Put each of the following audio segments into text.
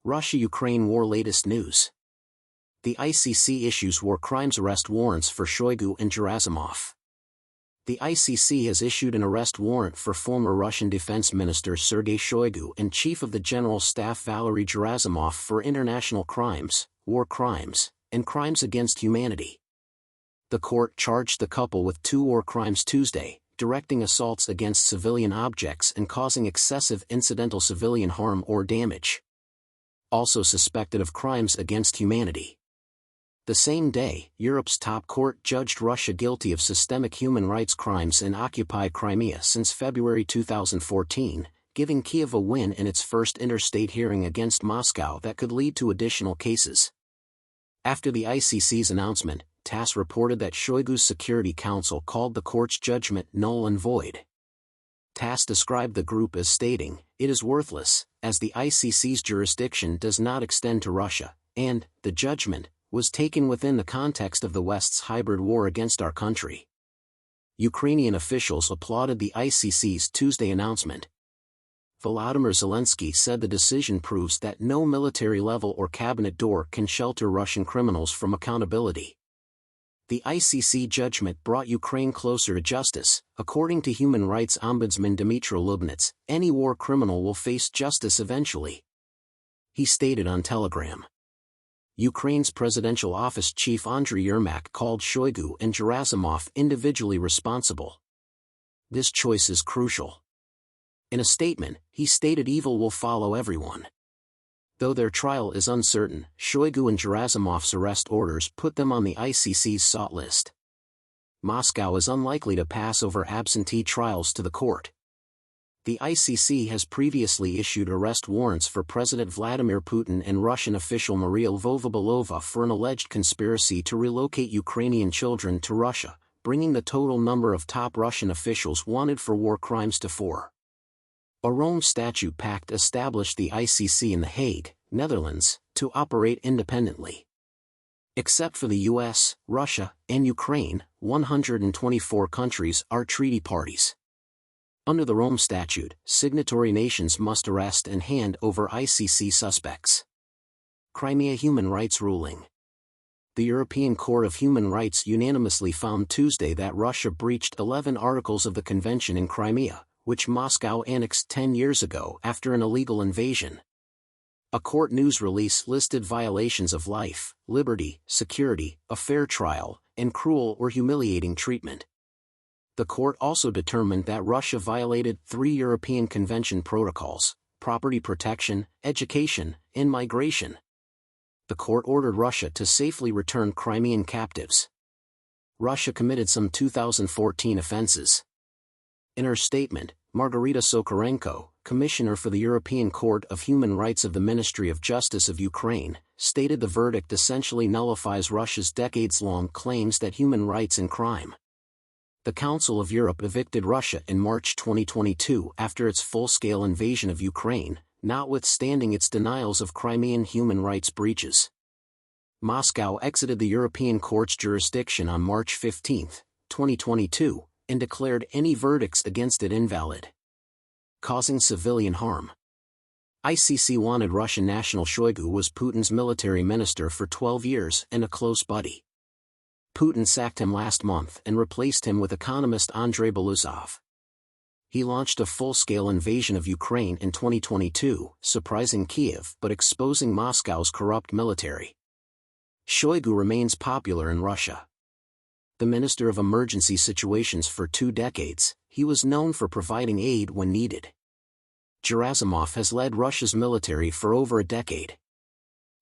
Russia-Ukraine war latest news. The ICC issues war crimes arrest warrants for Shoigu and Gerasimov. The ICC has issued an arrest warrant for former Russian Defense Minister Sergei Shoigu and Chief of the General Staff Valery Gerasimov for international crimes, war crimes, and crimes against humanity. The court charged the couple with 2 war crimes Tuesday, directing assaults against civilian objects and causing excessive incidental civilian harm or damage. Also suspected of crimes against humanity. The same day, Europe's top court judged Russia guilty of systemic human rights crimes in occupied Crimea since February 2014, giving Kiev a win in its first interstate hearing against Moscow that could lead to additional cases. After the ICC's announcement, TASS reported that Shoigu's Security Council called the court's judgment null and void. TASS described the group as stating, "It is worthless, as the ICC's jurisdiction does not extend to Russia, and, the judgment, was taken within the context of the West's hybrid war against our country." Ukrainian officials applauded the ICC's Tuesday announcement. Volodymyr Zelensky said the decision proves that no military level or cabinet door can shelter Russian criminals from accountability. The ICC judgment brought Ukraine closer to justice. According to Human Rights Ombudsman Dmytro Lubnitz, any war criminal will face justice eventually. He stated on Telegram. Ukraine's presidential office chief Andriy Yermak called Shoigu and Gerasimov individually responsible. "This choice is crucial." In a statement, he stated evil will follow everyone. Though their trial is uncertain, Shoigu and Gerasimov's arrest orders put them on the ICC's sought list. Moscow is unlikely to pass over absentee trials to the court. The ICC has previously issued arrest warrants for President Vladimir Putin and Russian official Maria Lvova-Belova for an alleged conspiracy to relocate Ukrainian children to Russia, bringing the total number of top Russian officials wanted for war crimes to 4. A Rome Statute Pact established the ICC in The Hague, Netherlands, to operate independently. Except for the US, Russia, and Ukraine, 124 countries are treaty parties. Under the Rome Statute, signatory nations must arrest and hand over ICC suspects. Crimea human rights ruling. The European Court of Human Rights unanimously found Tuesday that Russia breached 11 articles of the Convention in Crimea, which Moscow annexed 10 years ago after an illegal invasion. A court news release listed violations of life, liberty, security, a fair trial, and cruel or humiliating treatment. The court also determined that Russia violated 3 European Convention protocols: property protection, education, and migration. The court ordered Russia to safely return Crimean captives. Russia committed some 2014 offenses. In her statement, Margarita Sokorenko, Commissioner for the European Court of Human Rights of the Ministry of Justice of Ukraine, stated the verdict essentially nullifies Russia's decades-long claims that human rights and crime. The Council of Europe evicted Russia in March 2022 after its full-scale invasion of Ukraine, notwithstanding its denials of Crimean human rights breaches. Moscow exited the European Court's jurisdiction on March 15, 2022, and declared any verdicts against it invalid. Causing civilian harm. ICC wanted Russian national Shoigu was Putin's military minister for 12 years and a close buddy. Putin sacked him last month and replaced him with economist Andrei Belousov. He launched a full-scale invasion of Ukraine in 2022, surprising Kiev but exposing Moscow's corrupt military. Shoigu remains popular in Russia. The Minister of Emergency Situations for 2 decades, he was known for providing aid when needed. Gerasimov has led Russia's military for over a decade.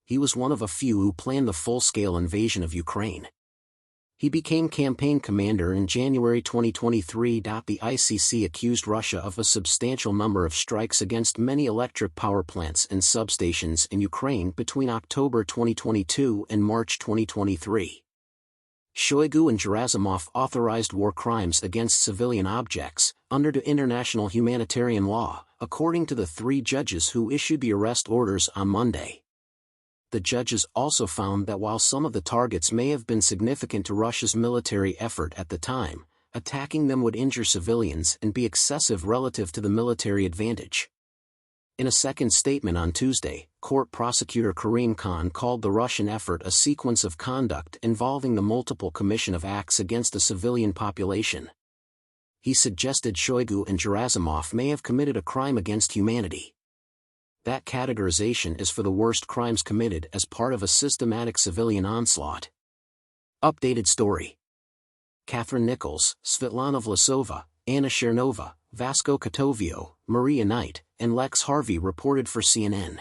He was one of a few who planned the full-scale invasion of Ukraine. He became campaign commander in January 2023. The ICC accused Russia of a substantial number of strikes against many electric power plants and substations in Ukraine between October 2022 and March 2023. Shoigu and Gerasimov authorized war crimes against civilian objects, under the international humanitarian law, according to the 3 judges who issued the arrest orders on Monday. The judges also found that while some of the targets may have been significant to Russia's military effort at the time, attacking them would injure civilians and be excessive relative to the military advantage. In a second statement on Tuesday, court prosecutor Karim Khan called the Russian effort a sequence of conduct involving the multiple commission of acts against the civilian population. He suggested Shoigu and Gerasimov may have committed a crime against humanity. That categorization is for the worst crimes committed as part of a systematic civilian onslaught. Updated story. Catherine Nichols, Svetlana Vlasova, Anna Chernova, Vasco Katovio, Maria Knight, and Lex Harvey reported for CNN.